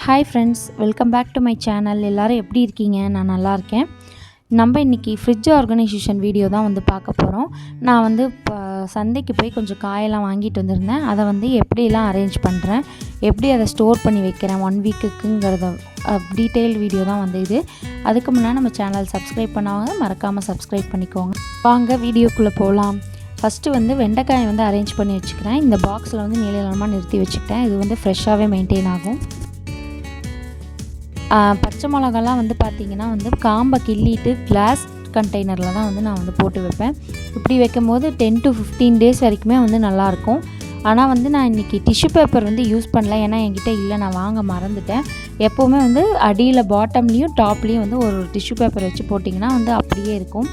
Hi friends, welcome back to my channel. எல்லாரும் எப்படி இருக்கீங்க? நான் நல்லா இருக்கேன். நம்ம இன்னைக்கு ஃப்ரிட்ஜ் ஆர்கனைசேஷன் வீடியோ தான் வந்து பார்க்க போகிறோம். நான் வந்து சந்தைக்கு போய் கொஞ்சம் காயெல்லாம் வாங்கிட்டு வந்திருந்தேன். அதை வந்து எப்படிலாம் அரேஞ்ச் பண்ணுறேன், எப்படி அதை ஸ்டோர் பண்ணி வைக்கிறேன் 1 வீக்குங்கிறத டீட்டெயில் வீடியோ தான் வந்து இது. அதுக்கு முன்னாடி நம்ம சேனல் சப்ஸ்கிரைப் பண்ணாங்க மறக்காமல் சப்ஸ்கிரைப் பண்ணிக்கோங்க. வாங்க வீடியோக்குள்ளே போகலாம். ஃபஸ்ட்டு வந்து வெண்டைக்காயை வந்து அரேஞ்ச் பண்ணி வச்சுக்கிறேன். இந்த பாக்ஸில் வந்து நீளமாக நிறுத்தி வச்சுக்கிட்டேன். இது வந்து ஃப்ரெஷ்ஷாகவே மெயின்டைன் ஆகும். பச்சை மிளகாலாம் வந்து பார்த்திங்கன்னா வந்து காம்பை கிள்ளிட்டு கிளாஸ் கண்டெய்னரில் தான் வந்து நான் வந்து போட்டு வைப்பேன். இப்படி வைக்கும் போது 10 to 15 days வரைக்குமே வந்து நல்லாயிருக்கும். ஆனால் வந்து நான் இன்றைக்கி டிஷ்யூ பேப்பர் வந்து யூஸ் பண்ணல, ஏன்னா என்கிட்ட இல்லை, நான் வாங்க மறந்துட்டேன். எப்போவுமே வந்து அடியில் பாட்டம்லேயும் டாப்லேயும் வந்து ஒரு டிஷ்யூ பேப்பர் வச்சு போட்டிங்கன்னா வந்து அப்படியே இருக்கும்.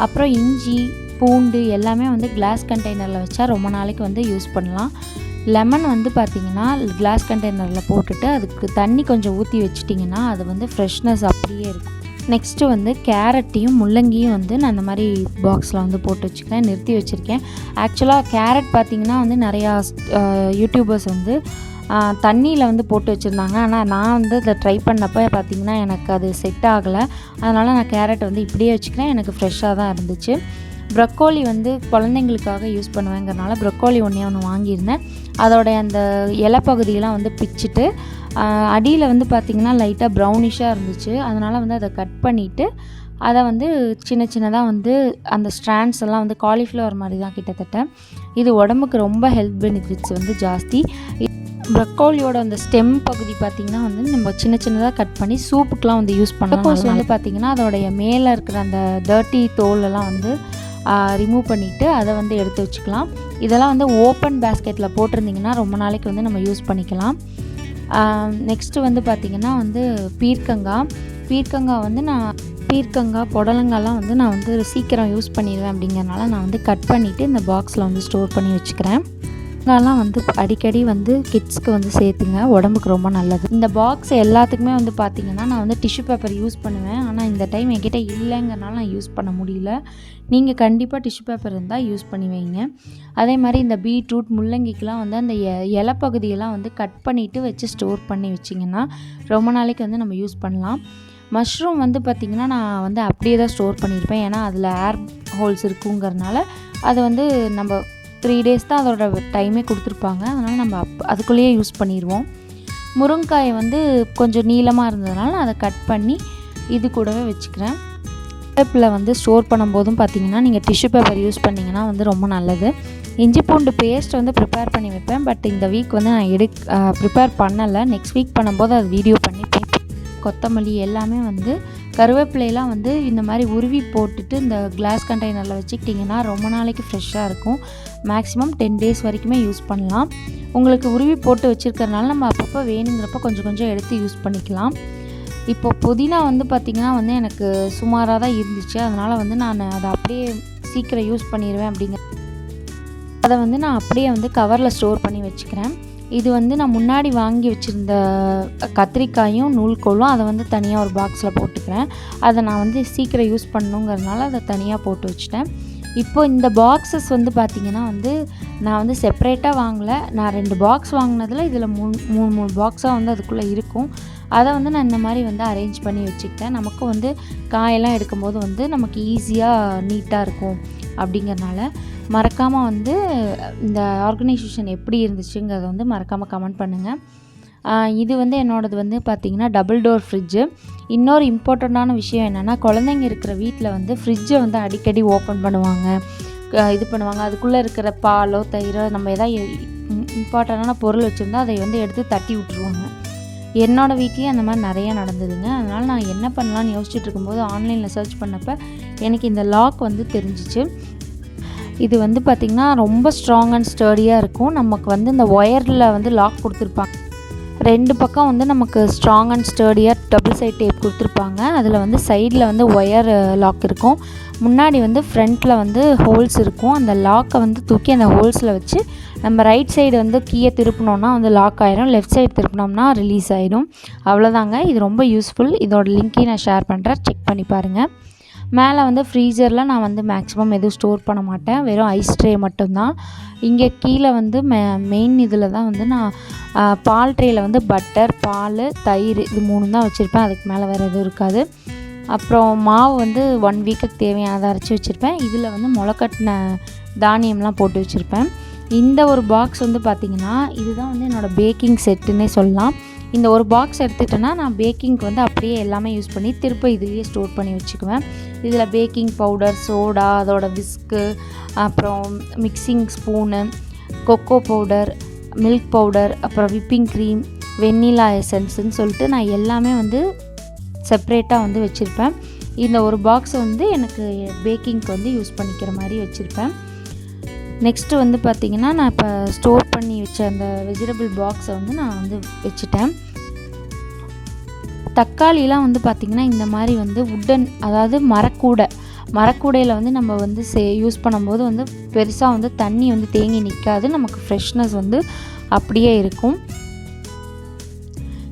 அப்புறம் இஞ்சி பூண்டு எல்லாமே வந்து கிளாஸ் கண்டெய்னரில் வச்சா ரொம்ப நாளைக்கு வந்து யூஸ் பண்ணலாம். லெமன் வந்து பார்த்திங்கன்னா கிளாஸ் கண்டெய்னரில் போட்டுட்டு அதுக்கு தண்ணி கொஞ்சம் ஊற்றி வச்சிட்டிங்கன்னா அது வந்து ஃப்ரெஷ்னஸ் அப்படியே இருக்கும். நெக்ஸ்ட்டு வந்து கேரட்டையும் முள்ளங்கியும் வந்து நான் இந்த மாதிரி பாக்ஸில் வந்து போட்டு வச்சுக்கிறேன், நிறுத்தி வச்சுருக்கேன். ஆக்சுவலாக கேரட் பார்த்திங்கன்னா வந்து நிறையா யூடியூபர்ஸ் வந்து தண்ணியில் வந்து போட்டு வச்சுருந்தாங்க. ஆனால் நான் வந்து அதை ட்ரை பண்ணப்போ பார்த்திங்கன்னா எனக்கு அது செட் ஆகலை. அதனால் நான் கேரட் வந்து இப்படியே வச்சுக்கிறேன். எனக்கு ஃப்ரெஷ்ஷாக தான் இருந்துச்சு. ப்ரொக்கோலி வந்து குழந்தைங்களுக்காக யூஸ் பண்ணுவேங்கிறனால ப்ரொக்கோலி ஒன்று வாங்கியிருந்தேன். அதோடைய அந்த இலை பகுதியெல்லாம் வந்து பிச்சுட்டு அடியில் வந்து பார்த்திங்கன்னா லைட்டாக ப்ரௌனிஷாக இருந்துச்சு. அதனால் வந்து அதை கட் பண்ணிவிட்டு அதை வந்து சின்ன சின்னதாக வந்து அந்த ஸ்ட்ராண்ட்ஸ் எல்லாம் வந்து காலிஃப்ளவர் மாதிரி தான் கிட்டத்தட்ட. இது உடம்புக்கு ரொம்ப ஹெல்த் பெனிஃபிட்ஸ் வந்து ஜாஸ்தி. ப்ரொக்கோலியோட அந்த ஸ்டெம் பகுதி பார்த்திங்கன்னா வந்து நம்ம சின்ன சின்னதாக கட் பண்ணி சூப்புக்கெலாம் வந்து யூஸ் பண்ணலாம். கோஸ் வந்து பார்த்திங்கன்னா அதோடைய மேலே இருக்கிற அந்த டர்ட்டி தோலெல்லாம் வந்து ரிமூவ் பண்ணிவிட்டு அதை வந்து எடுத்து வச்சுக்கலாம். இதெல்லாம் வந்து ஓப்பன் பேஸ்கெட்டில் போட்டிருந்திங்கன்னா ரொம்ப நாளைக்கு வந்து நம்ம யூஸ் பண்ணிக்கலாம். நெக்ஸ்ட்டு வந்து பார்த்திங்கன்னா வந்து பீர்க்கங்காய் வந்து நான் புடலங்காய்லாம் வந்து நான் வந்து சீக்கிரம் யூஸ் பண்ணிடுவேன். அப்படிங்கிறனால நான் வந்து கட் பண்ணிவிட்டு இந்த பாக்ஸில் வந்து ஸ்டோர் பண்ணி வச்சுக்கிறேன். இதெல்லாம் வந்து அடிக்கடி வந்து கிட்ஸ்க்கு வந்து சேர்த்துங்க, உடம்புக்கு ரொம்ப நல்லது. இந்த பாக்ஸ் எல்லாத்துக்குமே வந்து பார்த்திங்கன்னா நான் வந்து டிஷ்யூ பேப்பர் யூஸ் பண்ணுவேன். ஆனால் இந்த டைம் என்கிட்ட இல்லைங்கிறனால நான் யூஸ் பண்ண முடியல. நீங்கள் கண்டிப்பாக டிஷ்யூ பேப்பர் இருந்தால் யூஸ் பண்ணி வைங்க. அதே மாதிரி இந்த பீட்ரூட் முள்ளங்கிக்கெலாம் வந்து அந்த இலை பகுதியெல்லாம் வந்து கட் பண்ணிவிட்டு வச்சு ஸ்டோர் பண்ணி வச்சிங்கன்னா ரொம்ப நாளைக்கு வந்து நம்ம யூஸ் பண்ணலாம். மஷ்ரூம் வந்து பார்த்திங்கன்னா நான் வந்து அப்படியே தான் ஸ்டோர் பண்ணியிருப்பேன். ஏன்னா அதில் ஏர் ஹோல்ஸ் இருக்குங்கிறனால அது வந்து நம்ம 3 days தான் அதோட டைமே கொடுத்துருப்பாங்க. அதனால் நம்ம அதுக்குள்ளேயே யூஸ் பண்ணிடுவோம். முருங்காயை வந்து கொஞ்சம் நீளமாக இருந்ததுனால நான் அதை கட் பண்ணி இது கூடவே வச்சுக்கிறேன். வேப்பில் வந்து ஸ்டோர் பண்ணும்போதும் பார்த்திங்கன்னா நீங்கள் டிஷ்யூ பேப்பர் யூஸ் பண்ணிங்கன்னா வந்து ரொம்ப நல்லது. இஞ்சி பூண்டு பேஸ்ட் வந்து ப்ரிப்பேர் பண்ணி வைப்பேன். பட் இந்த வீக் வந்து நான் ப்ரிப்பேர் பண்ணலை. நெக்ஸ்ட் வீக் பண்ணும்போது அது வீடியோ பண்ணி கொத்தமல்லி எல்லாமே வந்து கருவேப்பிலையெல்லாம் வந்து இந்த மாதிரி உருவி போட்டுட்டு இந்த கிளாஸ் கண்டெய்னரில் வச்சுக்கிட்டிங்கன்னா ரொம்ப நாளைக்கு ஃப்ரெஷ்ஷாக இருக்கும். மேக்ஸிமம் 10 days வரைக்குமே யூஸ் பண்ணலாம். உங்களுக்கு உருவி போட்டு வச்சுருக்கறனால நம்ம அப்பப்போ வேணுங்கிறப்ப கொஞ்சம் கொஞ்சம் எடுத்து யூஸ் பண்ணிக்கலாம். இப்போ புதினா வந்து பார்த்திங்கன்னா வந்து எனக்கு சுமாராக தான் இருந்துச்சு. அதனால் வந்து நான் அதை அப்படியே சீக்கிரம் யூஸ் பண்ணிடுவேன். அதை வந்து நான் அப்படியே வந்து கவரில் ஸ்டோர் பண்ணி வச்சுக்கிறேன். இது வந்து நான் முன்னாடி வாங்கி வச்சுருந்த கத்திரிக்காயும் நூல்கோலும் அதை வந்து தனியாக ஒரு பாக்ஸில் போட்டுக்கிறேன். அதை நான் வந்து சீக்கிரம் யூஸ் பண்ணணுங்கிறதுனால அதை தனியாக போட்டு வச்சுட்டேன். இப்போ இந்த பாக்ஸஸ் வந்து பார்த்திங்கன்னா வந்து நான் வந்து செப்பரேட்டாக வாங்கலை. நான் 2 பாக்ஸ் வாங்கினதில் இதில் 3 பாக்ஸாக வந்து அதுக்குள்ளே இருக்கும். அதை வந்து நான் இந்த மாதிரி வந்து அரேஞ்ச் பண்ணி வச்சுக்கிட்டேன். நமக்கு வந்து காயெல்லாம் எடுக்கும்போது வந்து நமக்கு ஈஸியாக நீட்டாக இருக்கும். அப்படிங்கிறனால மறக்காமல் வந்து இந்த ஆர்கனைசேஷன் எப்படி இருந்துச்சுங்கிறத வந்து மறக்காமல் கமெண்ட் பண்ணுங்கள். இது வந்து என்னோடது வந்து பார்த்திங்கன்னா டபுள் டோர் ஃப்ரிட்ஜு. இன்னொரு இம்பார்ட்டண்ட்டான விஷயம் என்னென்னா, குழந்தைங்க இருக்கிற வீட்டில் வந்து ஃப்ரிட்ஜை வந்து அடிக்கடி ஓப்பன் பண்ணுவாங்க, இது பண்ணுவாங்க. அதுக்குள்ளே இருக்கிற பாலோ தயிரோ நம்ம எதாவது இம்பார்ட்டண்ட்டான பொருள் வச்சுருந்தா அதை வந்து எடுத்து தட்டி விட்டுருவாங்க. என்னோடய வீட்லேயும் அந்த மாதிரி நிறையா நடந்ததுங்க. அதனால் நான் என்ன பண்ணலான்னு யோசிச்சுட்டு இருக்கும்போது ஆன்லைனில் சர்ச் பண்ணப்போ எனக்கு இந்த லாக் வந்து தெரிஞ்சிச்சு. இது வந்து பார்த்திங்கன்னா ரொம்ப ஸ்ட்ராங் அண்ட் ஸ்டர்டியாக இருக்கும். நமக்கு வந்து இந்த ஒயரில் வந்து லாக் கொடுத்துருப்பாங்க. 2 பக்கம் வந்து நமக்கு ஸ்ட்ராங் அண்ட் ஸ்டர்டியாக டபுள் சைட் டேப் கொடுத்துருப்பாங்க. அதில் வந்து சைடில் வந்து ஒயர் லாக் இருக்கும். முன்னாடி வந்து ஃப்ரண்ட்டில் வந்து ஹோல்ஸ் இருக்கும். அந்த லாக்கை வந்து தூக்கி அந்த ஹோல்ஸில் வச்சு நம்ம ரைட் சைடு வந்து கீயை திருப்பினோன்னா வந்து லாக் ஆகிடும், லெஃப்ட் சைடு திருப்பினோம்னா ரிலீஸ் ஆகிடும். அவ்வளோதாங்க. இது ரொம்ப யூஸ்ஃபுல். இதோட லிங்க்கையும் நான் ஷேர் பண்ணுறேன், செக் பண்ணி பாருங்கள். மேலே வந்து ஃப்ரீசரில் நான் வந்து மேக்ஸிமம் எதுவும் ஸ்டோர் பண்ண மாட்டேன், வெறும் ஐஸ் ட்ரே மட்டும்தான். இங்கே கீழே வந்து மெயின் இதில் தான் வந்து நான் பால் ட்ரேயில் வந்து பட்டர், பால், தயிர் இது 3 தான் வச்சுருப்பேன். அதுக்கு மேலே வேறு எதுவும் இருக்காது. அப்புறம் மாவு வந்து 1 வீக்குக்கு தேவையானதை அரைச்சி வச்சுருப்பேன். இதில் வந்து முளைக்கட்டின தானியம்லாம் போட்டு வச்சுருப்பேன். இந்த ஒரு பாக்ஸ் வந்து பார்த்திங்கன்னா இதுதான் வந்து என்னோடய பேக்கிங் செட்டுன்னே சொல்லலாம். இந்த ஒரு பாக்ஸ் எடுத்துகிட்டேன்னா நான் பேக்கிங்க்கு வந்து அப்படியே எல்லாமே யூஸ் பண்ணி திருப்ப இதுலேயே ஸ்டோர் பண்ணி வச்சுக்குவேன். இதில் பேக்கிங் பவுடர், சோடா, அதோட விஸ்கு, அப்புறம் mixing spoon, cocoa powder, milk powder, அப்புறம் விப்பிங் க்ரீம், வெண்ணிலா எசன்ஸ்ன்னு சொல்லிட்டு நான் எல்லாமே வந்து செப்ரேட்டாக வந்து வச்சுருப்பேன். இந்த ஒரு பாக்ஸை வந்து எனக்கு பேக்கிங்க்கு வந்து யூஸ் பண்ணிக்கிற மாதிரி வச்சுருப்பேன். நெக்ஸ்ட்டு வந்து பார்த்திங்கன்னா நான் இப்போ ஸ்டோர் பண்ணி வச்ச அந்த வெஜிடபிள் பாக்ஸை வந்து நான் வந்து வச்சுட்டேன். தக்காளிலாம் வந்து பார்த்திங்கன்னா இந்த மாதிரி வந்து உட்டன், அதாவது மரக்கூடையில் வந்து நம்ம வந்து யூஸ் பண்ணும்போது வந்து பெருசாக வந்து தண்ணி வந்து தேங்கி நிற்காது, நமக்கு ஃப்ரெஷ்னஸ் வந்து அப்படியே இருக்கும்.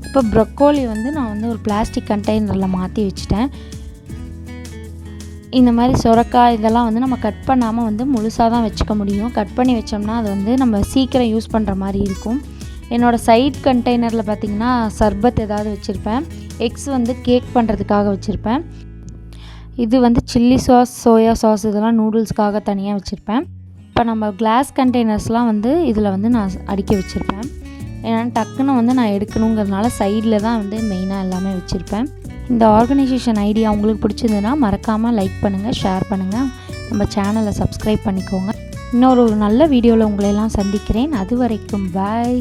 இப்போ ப்ரொக்கோலி வந்து நான் வந்து ஒரு பிளாஸ்டிக் கண்டெய்னரில் மாற்றி வச்சுட்டேன். இந்த மாதிரி சொரக்காய் இதெல்லாம் வந்து நம்ம கட் பண்ணாமல் வந்து முழுசாக தான் வச்சுக்க முடியும். கட் பண்ணி வச்சோம்னா அது வந்து நம்ம சீக்கிரம் யூஸ் பண்ணுற மாதிரி இருக்கும். என்னோடய சைட் கண்டெய்னரில் பார்த்திங்கன்னா சர்பத் ஏதாவது வச்சுருப்பேன். எக்ஸ் வந்து கேக் பண்ணுறதுக்காக வச்சுருப்பேன். இது வந்து சில்லி சாஸ், சோயா சாஸ் இதெல்லாம் நூடுல்ஸ்க்காக தனியாக வச்சுருப்பேன். இப்போ நம்ம கிளாஸ் கண்டெய்னர்ஸ்லாம் வந்து இதில் வந்து நான் அடுக்கி வச்சுருப்பேன். ஏன்னா டக்குன்னு வந்து நான் எடுக்கணுங்கிறதுனால சைடில் தான் வந்து மெயினாக எல்லாமே வச்சுருப்பேன். இந்த ஆர்கனைசேஷன் ஐடியா உங்களுக்கு பிடிச்சிருந்ததுன்னா மறக்காமல் லைக் பண்ணுங்கள், ஷேர் பண்ணுங்கள், நம்ம சேனலை சப்ஸ்கிரைப் பண்ணிக்கோங்க. இன்னொரு நல்ல வீடியோவில் உங்களையெல்லாம் சந்திக்கிறேன். அது வரைக்கும் பாய்.